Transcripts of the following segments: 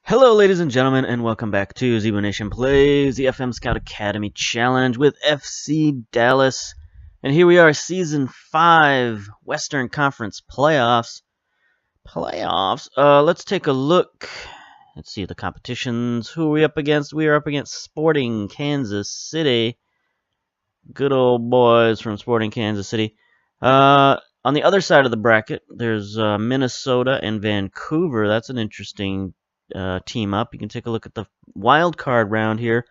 Hello, ladies and gentlemen, and welcome back to Zeebo Nation Plays, the FM Scout Academy Challenge with FC Dallas. And here we are, Season 5, Western Conference Playoffs. Let's take a look. Let's see the competitions. Who are we up against? We are up against Sporting Kansas City. Good old boys from Sporting Kansas City. On the other side of the bracket, there's Minnesota and Vancouver. That's an interesting team up. You can take a look at the wild card round here.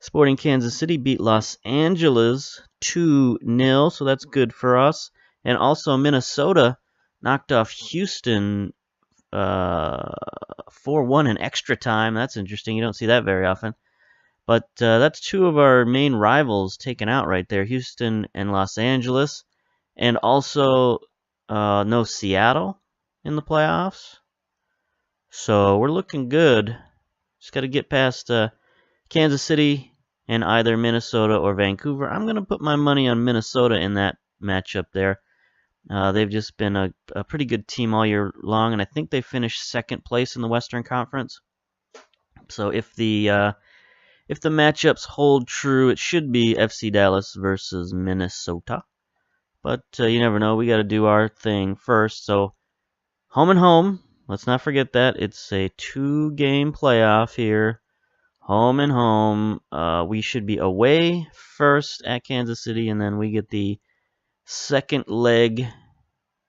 Sporting Kansas City beat Los Angeles 2-0, so that's good for us. And also Minnesota knocked off Houston 4-1 in extra time. That's interesting. You don't see that very often. But that's two of our main rivals taken out right there, Houston and Los Angeles. And also no Seattle in the playoffs. So we're looking good. Just got to get past Kansas City and either Minnesota or Vancouver. I'm going to put my money on Minnesota in that matchup there. They've just been a pretty good team all year long, and I think they finished second place in the Western Conference. So if the matchups hold true, it should be FC Dallas versus Minnesota. But you never know. We got to do our thing first. So home and home. Let's not forget that. It's a 2-game playoff here. Home and home. We should be away first at Kansas City, and then we get the second leg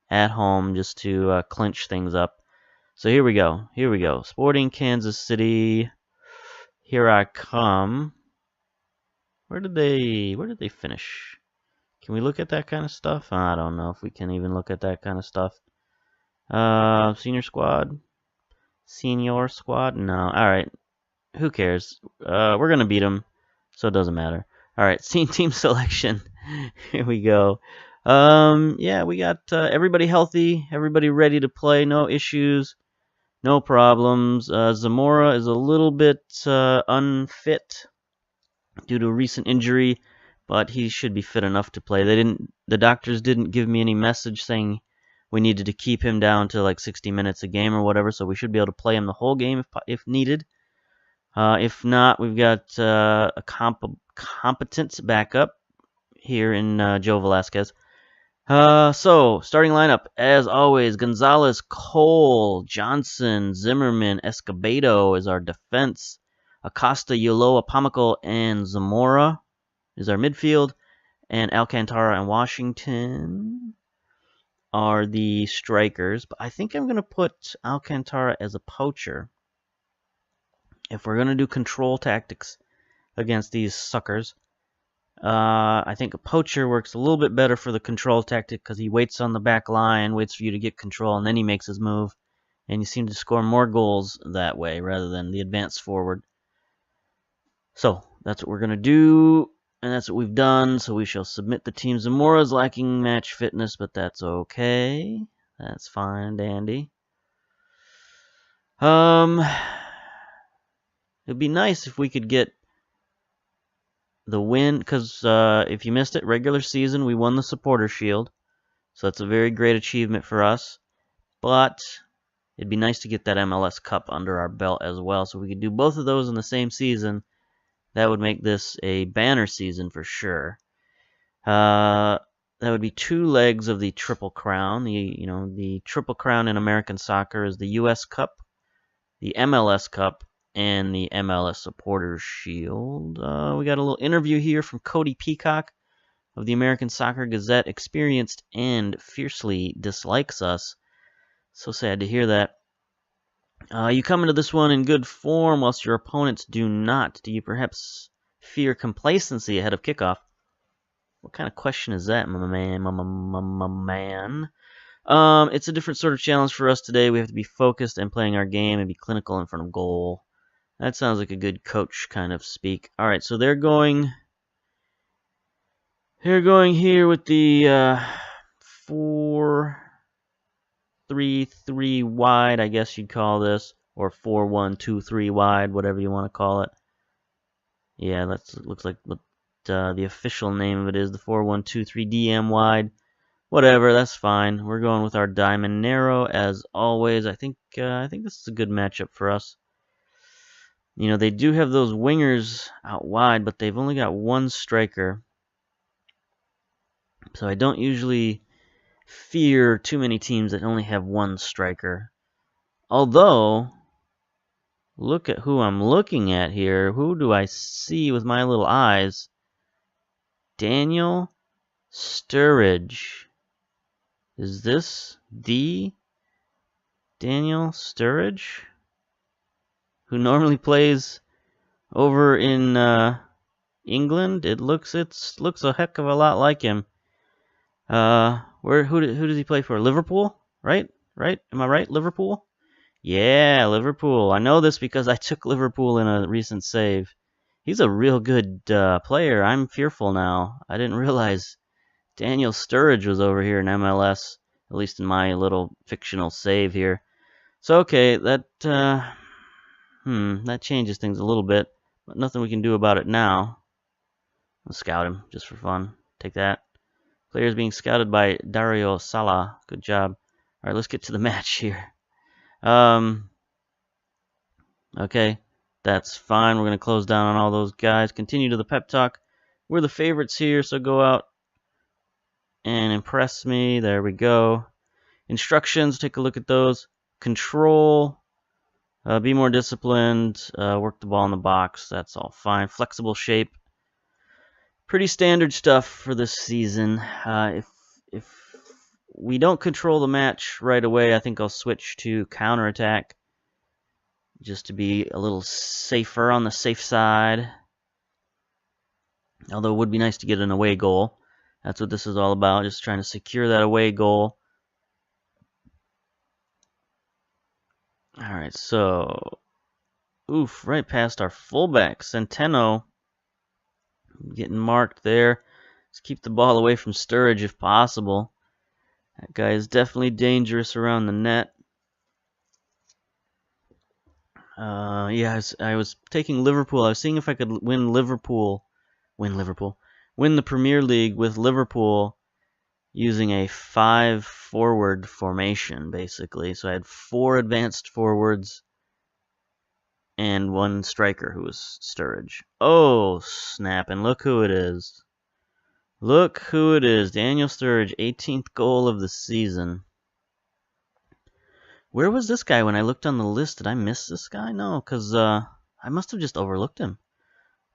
at home just to clinch things up. So here we go. Here we go. Sporting Kansas City. Here I come. Where did they finish? Can we look at that kind of stuff? I don't know if we can even look at that kind of stuff. Senior squad? No. Alright. Who cares? We're going to beat them, so it doesn't matter. Alright, team selection. Here we go. Yeah, we got everybody healthy, everybody ready to play, no issues, no problems. Zamora is a little bit unfit due to a recent injury, but he should be fit enough to play. The doctors didn't give me any message saying we needed to keep him down to like 60 minutes a game or whatever, so we should be able to play him the whole game if needed. If not, we've got a competent backup here in Joe Velasquez. So, starting lineup, as always, Gonzalez, Cole, Johnson, Zimmerman, Escobedo is our defense. Acosta, Yoloa, Pamical, and Zamora is our midfield. And Alcantara and Washington are the strikers. But I think I'm going to put Alcantara as a poacher. If we're going to do control tactics against these suckers, I think a poacher works a little bit better for the control tactic because he waits on the back line, waits for you to get control, and then he makes his move. And you seem to score more goals that way rather than the advance forward. So that's what we're going to do, and that's what we've done. So we shall submit the team. Zamora's lacking match fitness, but that's okay. That's fine, dandy. It'd be nice if we could get the win, because if you missed it, regular season, we won the Supporter Shield. So that's a very great achievement for us. But it'd be nice to get that MLS Cup under our belt as well. So we could do both of those in the same season. That would make this a banner season for sure. That would be 2 legs of the Triple Crown. The Triple Crown in American soccer is the US Cup, the MLS Cup, and the MLS Supporters Shield. We got a little interview here from Cody Peacock of the American Soccer Gazette. Experienced and fiercely dislikes us. So sad to hear that. You come into this one in good form whilst your opponents do not. Do you perhaps fear complacency ahead of kickoff? What kind of question is that, my man? It's a different sort of challenge for us today. We have to be focused and playing our game and be clinical in front of goal. That sounds like a good coach kind of speak. All right, so they're going here with the 4-3-3 wide, I guess you'd call this, or 4-1-2-3 wide, whatever you want to call it. Yeah, that looks like what the official name of it is, the 4-1-2-3 DM wide. Whatever, that's fine. We're going with our diamond narrow as always. I think this is a good matchup for us. You know, they do have those wingers out wide, but they've only got one striker. So I don't usually fear too many teams that only have one striker. Although, look at who I'm looking at here. Who do I see with my little eyes? Daniel Sturridge. Is this the Daniel Sturridge? Who normally plays over in England? It looks a heck of a lot like him. Who does he play for? Liverpool, right? Right? Am I right? Liverpool? Yeah, Liverpool. I know this because I took Liverpool in a recent save. He's a real good player. I'm fearful now. I didn't realize Daniel Sturridge was over here in MLS, at least in my little fictional save here. So okay, that changes things a little bit, but nothing we can do about it now. Let's scout him just for fun. Take that. Players being scouted by Dario Sala. Good job. All right, let's get to the match here. Okay, that's fine. We're going to close down on all those guys. Continue to the pep talk. We're the favorites here, so go out and impress me. There we go. Instructions, take a look at those. Control, be more disciplined, work the ball in the box. That's all fine. Flexible shape. Pretty standard stuff for this season. If we don't control the match right away, I think I'll switch to counterattack just to be a little safer on the safe side. Although it would be nice to get an away goal. That's what this is all about, just trying to secure that away goal. Alright, so oof, right past our fullback, Centeno. Getting marked there. Let's keep the ball away from Sturridge if possible. That guy is definitely dangerous around the net. Yeah, I was taking Liverpool. I was seeing if I could win the Premier League with Liverpool using a 5-forward formation, basically. So I had 4 advanced forwards and 1 striker who was Sturridge. Oh, snap, and look who it is. Look who it is. Daniel Sturridge, 18th goal of the season. Where was this guy when I looked on the list? Did I miss this guy? No, because I must have just overlooked him.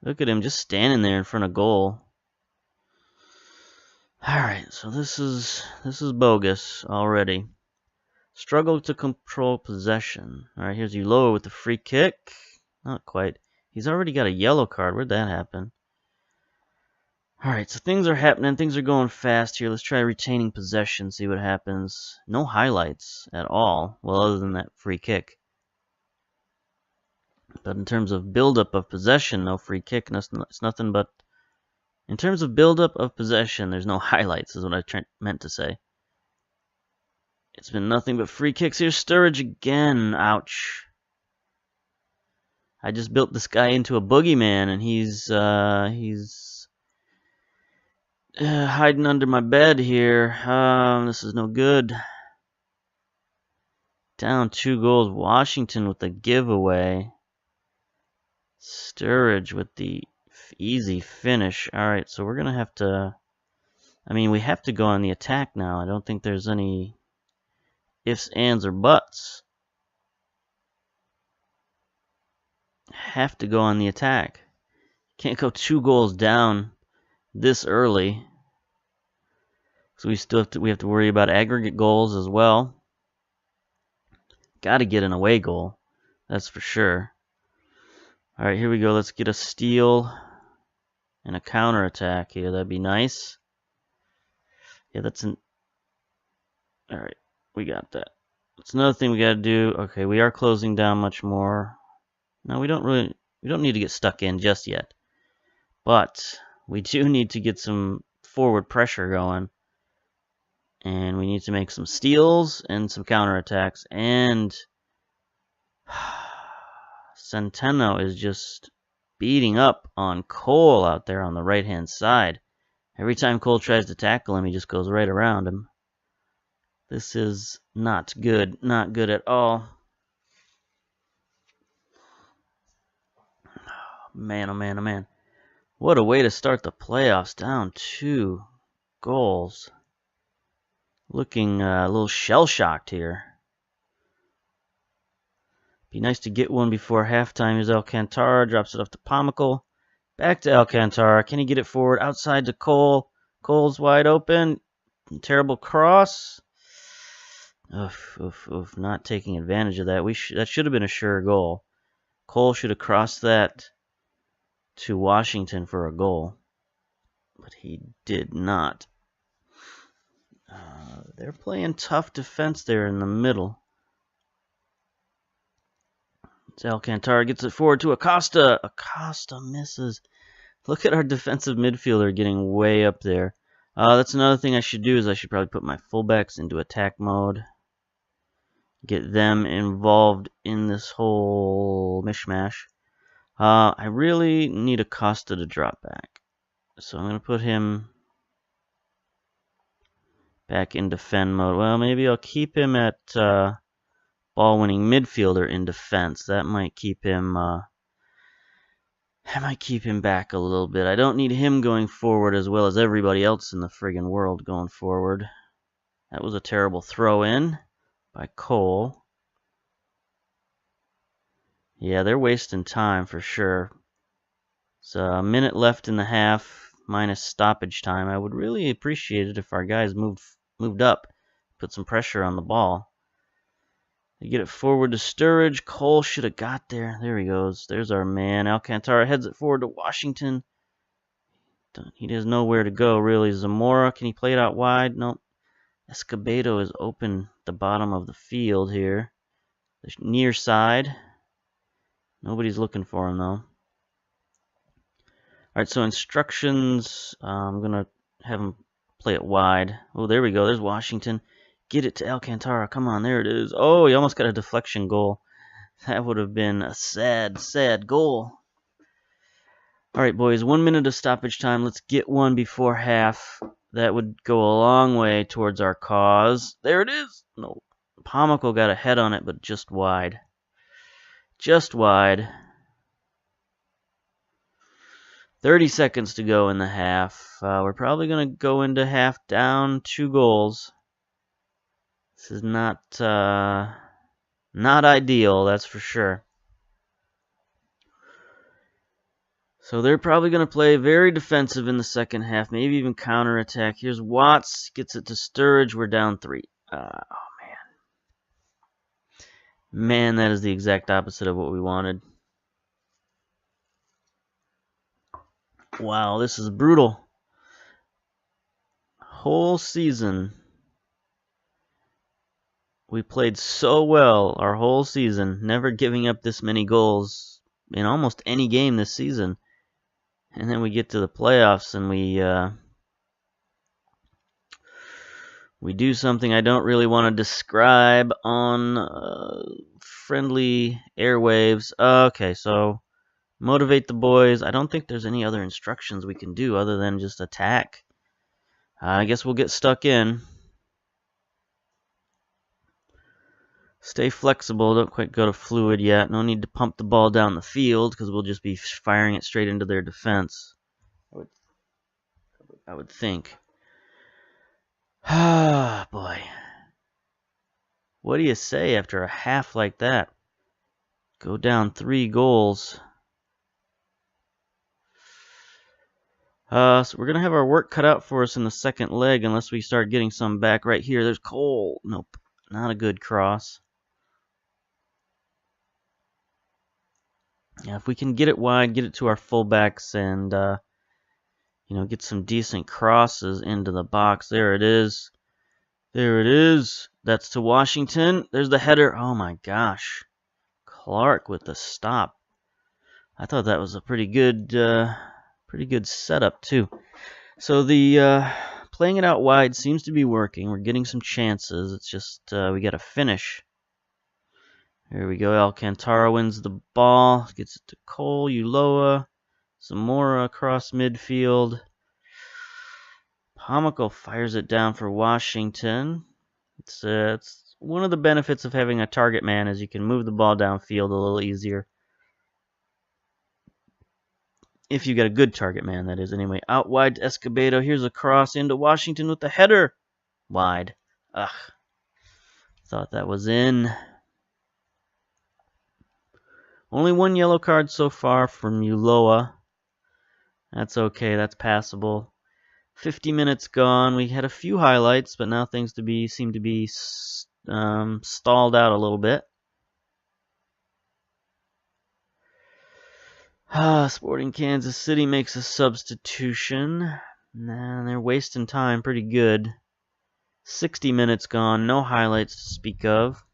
Look at him just standing there in front of goal. Alright, so this is bogus already. Struggle to control possession. Alright, here's Uloa with the free kick. Not quite. He's already got a yellow card. Where'd that happen? Alright, so things are happening. Things are going fast here. Let's try retaining possession, see what happens. No highlights at all. Well, other than that free kick. But in terms of buildup of possession, no free kick. It's nothing but... In terms of buildup of possession, there's no highlights, is what I meant to say. It's been nothing but free kicks. Here's Sturridge again. Ouch. I just built this guy into a boogeyman, and he's hiding under my bed here. This is no good. Down 2 goals. Washington with the giveaway. Sturridge with the easy finish. Alright, so we're going to have to... I mean, we have to go on the attack now. I don't think there's any ifs, ands, or buts. Have to go on the attack. Can't go 2 goals down this early. So we have to worry about aggregate goals as well. Got to get an away goal. That's for sure. All right, here we go. Let's get a steal and a counterattack here. That'd be nice. Yeah, that's an... All right, we got that. That's another thing we got to do. Okay, we are closing down much more. No, we don't need to get stuck in just yet. But we do need to get some forward pressure going. And we need to make some steals and some counterattacks. And Centeno is just beating up on Cole out there on the right-hand side. Every time Cole tries to tackle him, he just goes right around him. This is not good. Not good at all. Man, oh man, oh man. What a way to start the playoffs, down 2 goals. Looking a little shell-shocked here. Be nice to get one before halftime. Here's Alcantara, drops it off to Pomical. Back to Alcantara. Can he get it forward? Outside to Cole. Cole's wide open. Terrible cross. Oof, oof, oof. Not taking advantage of that. That should have been a sure goal. Cole should have crossed that to Washington for a goal. But he did not. They're playing tough defense there in the middle. Alcantara gets it forward to Acosta. Acosta misses. Look at our defensive midfielder getting way up there. That's another thing I should do is I should probably put my fullbacks into attack mode. Get them involved in this whole mishmash. I really need Acosta to drop back. So I'm going to put him back in defend mode. Well, maybe I'll keep him at ball-winning midfielder in defense. That might keep him back a little bit. I don't need him going forward as well as everybody else in the friggin' world going forward. That was a terrible throw-in by Cole. Yeah, they're wasting time for sure. So a minute left in the half, minus stoppage time. I would really appreciate it if our guys moved up, put some pressure on the ball. They get it forward to Sturridge. Cole should have got there. There he goes. There's our man. Alcantara heads it forward to Washington. He has nowhere to go, really. Zamora, can he play it out wide? Nope. Escobedo is open the bottom of the field here. The near side. Nobody's looking for him, though. Alright, so instructions. I'm going to have him play it wide. Oh, there we go. There's Washington. Get it to Alcantara. Come on, there it is. Oh, he almost got a deflection goal. That would have been a sad, sad goal. Alright, boys. 1 minute of stoppage time. Let's get one before half. That would go a long way towards our cause. There it is. No. Pomical got a head on it, but just wide. Just wide. 30 seconds to go in the half. We're probably going to go into half down 2 goals. This is not ideal, that's for sure. So they're probably going to play very defensive in the second half, maybe even counterattack. Here's Watts, gets it to Sturridge. We're down 3. Oh, man. Man, that is the exact opposite of what we wanted. Wow, this is brutal. Whole season. We played so well our whole season, never giving up this many goals in almost any game this season. And then we get to the playoffs and we do something I don't really want to describe on friendly airwaves. Okay, so motivate the boys. I don't think there's any other instructions we can do other than just attack. I guess we'll get stuck in. Stay flexible. Don't quite go to fluid yet. No need to pump the ball down the field because we'll just be firing it straight into their defense. I would think. Ah, boy. What do you say after a half like that? Go down 3 goals. So we're going to have our work cut out for us in the second leg unless we start getting some back right here. There's Cole. Nope. Not a good cross. Yeah, if we can get it wide, get it to our fullbacks, and get some decent crosses into the box. There it is. There it is. That's to Washington. There's the header. Oh my gosh. Clark with the stop. I thought that was a pretty good setup too. So the playing it out wide seems to be working. We're getting some chances. It's just we got to finish. Here we go. Alcantara wins the ball. Gets it to Cole, Ulloa, Zamora across midfield. Pomical fires it down for Washington. It's one of the benefits of having a target man is you can move the ball downfield a little easier. If you got a good target man, that is. Anyway, out wide to Escobedo. Here's a cross into Washington with the header. Wide. Ugh. Thought that was in. Only one yellow card so far from Ulloa. That's okay. That's passable. 50 minutes gone. We had a few highlights, but now things seem to be stalled out a little bit. Sporting Kansas City makes a substitution. Nah, they're wasting time pretty good. 60 minutes gone. No highlights to speak of.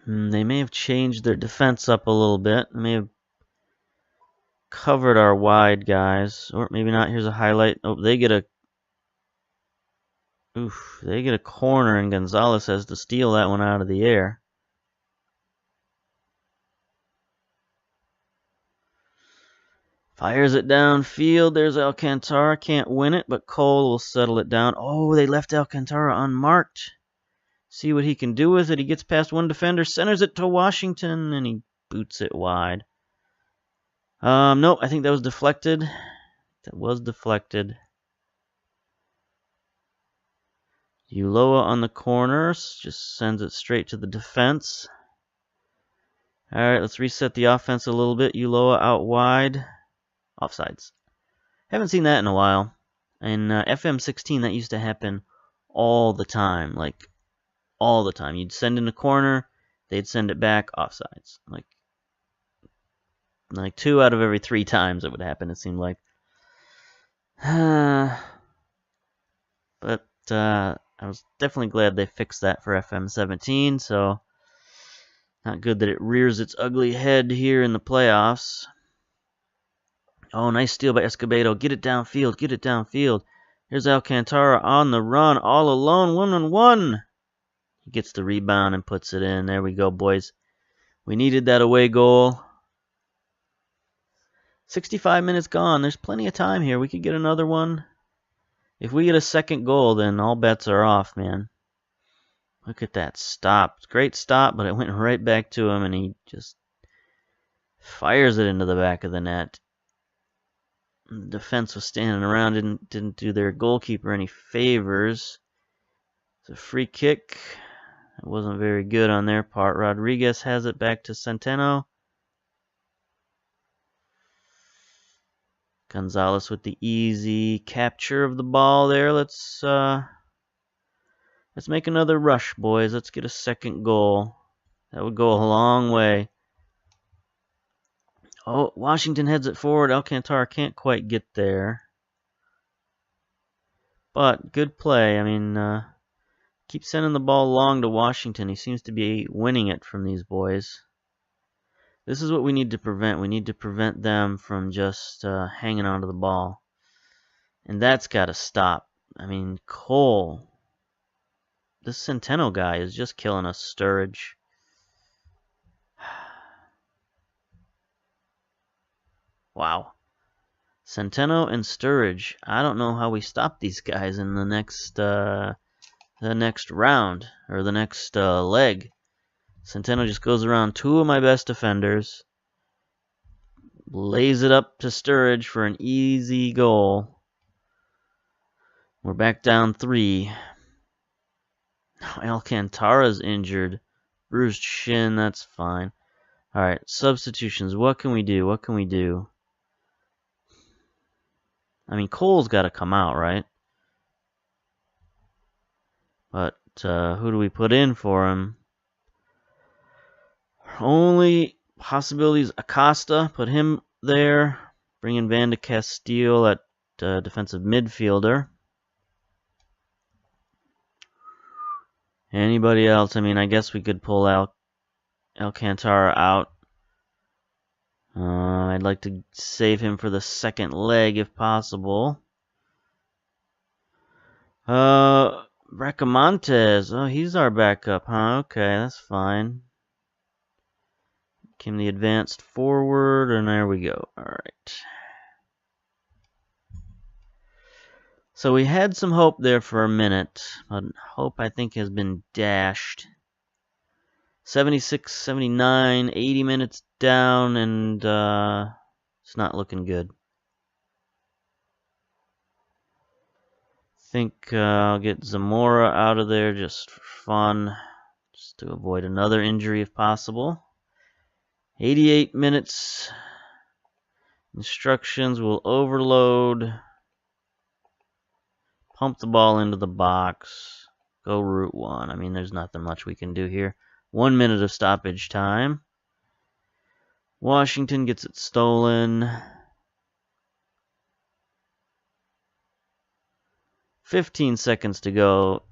They may have changed their defense up a little bit. They may have covered our wide guys. Or maybe not. Here's a highlight. Oh, they get a corner, and Gonzalez has to steal that one out of the air. Fires it downfield. There's Alcantara. Can't win it, but Cole will settle it down. Oh, they left Alcantara unmarked. See what he can do with it. He gets past one defender, centers it to Washington, and he boots it wide. Nope, I think that was deflected. That was deflected. Ulloa on the corners, just sends it straight to the defense. Alright, let's reset the offense a little bit. Ulloa out wide. Offsides. Haven't seen that in a while. In FM16, that used to happen all the time. Like, all the time. You'd send in a corner, they'd send it back, offsides. Like 2 out of every 3 times it would happen, it seemed like. But I was definitely glad they fixed that for FM17, so not good that it rears its ugly head here in the playoffs. Oh, nice steal by Escobedo. Get it downfield, get it downfield. Here's Alcantara on the run, all alone, 1-on-1. He gets the rebound and puts it in. There we go, boys. We needed that away goal. 65 minutes gone. There's plenty of time here. We could get another one. If we get a second goal, then all bets are off, man. Look at that stop. Great stop, but it went right back to him, and he just fires it into the back of the net. The defense was standing around, didn't do their goalkeeper any favors. It's a free kick. It wasn't very good on their part. Rodriguez has it back to Centeno. Gonzalez with the easy capture of the ball there. Let's make another rush, boys. Let's get a second goal. That would go a long way. Oh, Washington heads it forward. Alcantara can't quite get there. But good play. I mean, keep sending the ball long to Washington. He seems to be winning it from these boys. This is what we need to prevent. We need to prevent them from just hanging onto the ball. And that's got to stop. I mean, Cole. This Centeno guy is just killing us, Sturridge. Wow. Centeno and Sturridge. I don't know how we stop these guys in the next round, or the next leg. Centeno just goes around 2 of my best defenders, lays it up to Sturridge for an easy goal. We're back down 3. Alcantara's injured. Bruised shin, that's fine. Alright, substitutions. What can we do? What can we do? I mean, Cole's got to come out, right? But who do we put in for him? Only possibilities, Acosta. Put him there. Bring in Van de Castile at defensive midfielder. Anybody else? I mean, I guess we could pull Alcantara out. I'd like to save him for the second leg if possible. Bracamontes. Oh, he's our backup, huh? Okay, that's fine. Give him the advanced forward, and there we go. Alright. So we had some hope there for a minute, but hope I think has been dashed. 76, 79, 80 minutes down, and it's not looking good. Think I'll get Zamora out of there just for fun, just to avoid another injury if possible. 88 minutes. Instructions will overload. Pump the ball into the box. Go route 1. I mean, there's nothing much we can do here. 1 minute of stoppage time. Washington gets it stolen. 15 seconds to go.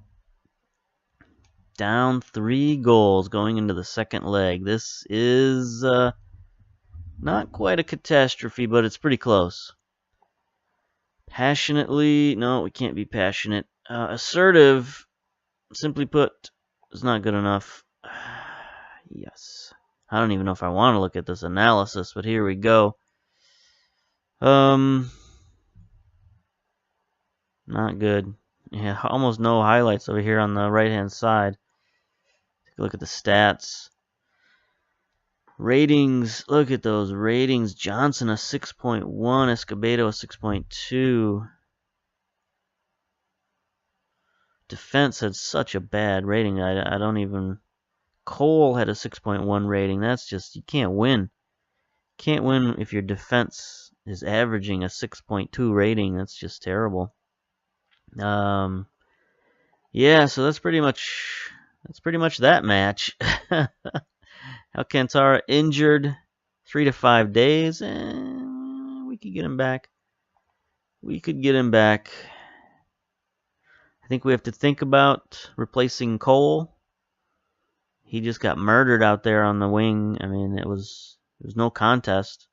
Down 3 goals going into the second leg. This is not quite a catastrophe, but it's pretty close. Passionately, no, we can't be passionate. Assertive, simply put, is not good enough. Yes. I don't even know if I want to look at this analysis, but here we go. Not good. Yeah, almost no highlights over here on the right-hand side. Take a look at the stats. Ratings, look at those ratings. Johnson a 6.1, Escobedo a 6.2. Defense had such a bad rating. I don't even... Cole had a 6.1 rating. That's just, you can't win. Can't win if your defense is averaging a 6.2 rating. That's just terrible. Yeah, so that's pretty much that match. Alcantara injured 3 to 5 days, and we could get him back. We could get him back. I think we have to think about replacing Cole. He just got murdered out there on the wing. I mean, it was no contest.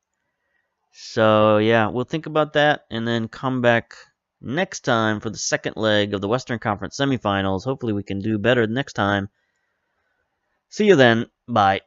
So yeah, we'll think about that and then come back next time for the second leg of the Western Conference semifinals. Hopefully we can do better next time. See you then. Bye.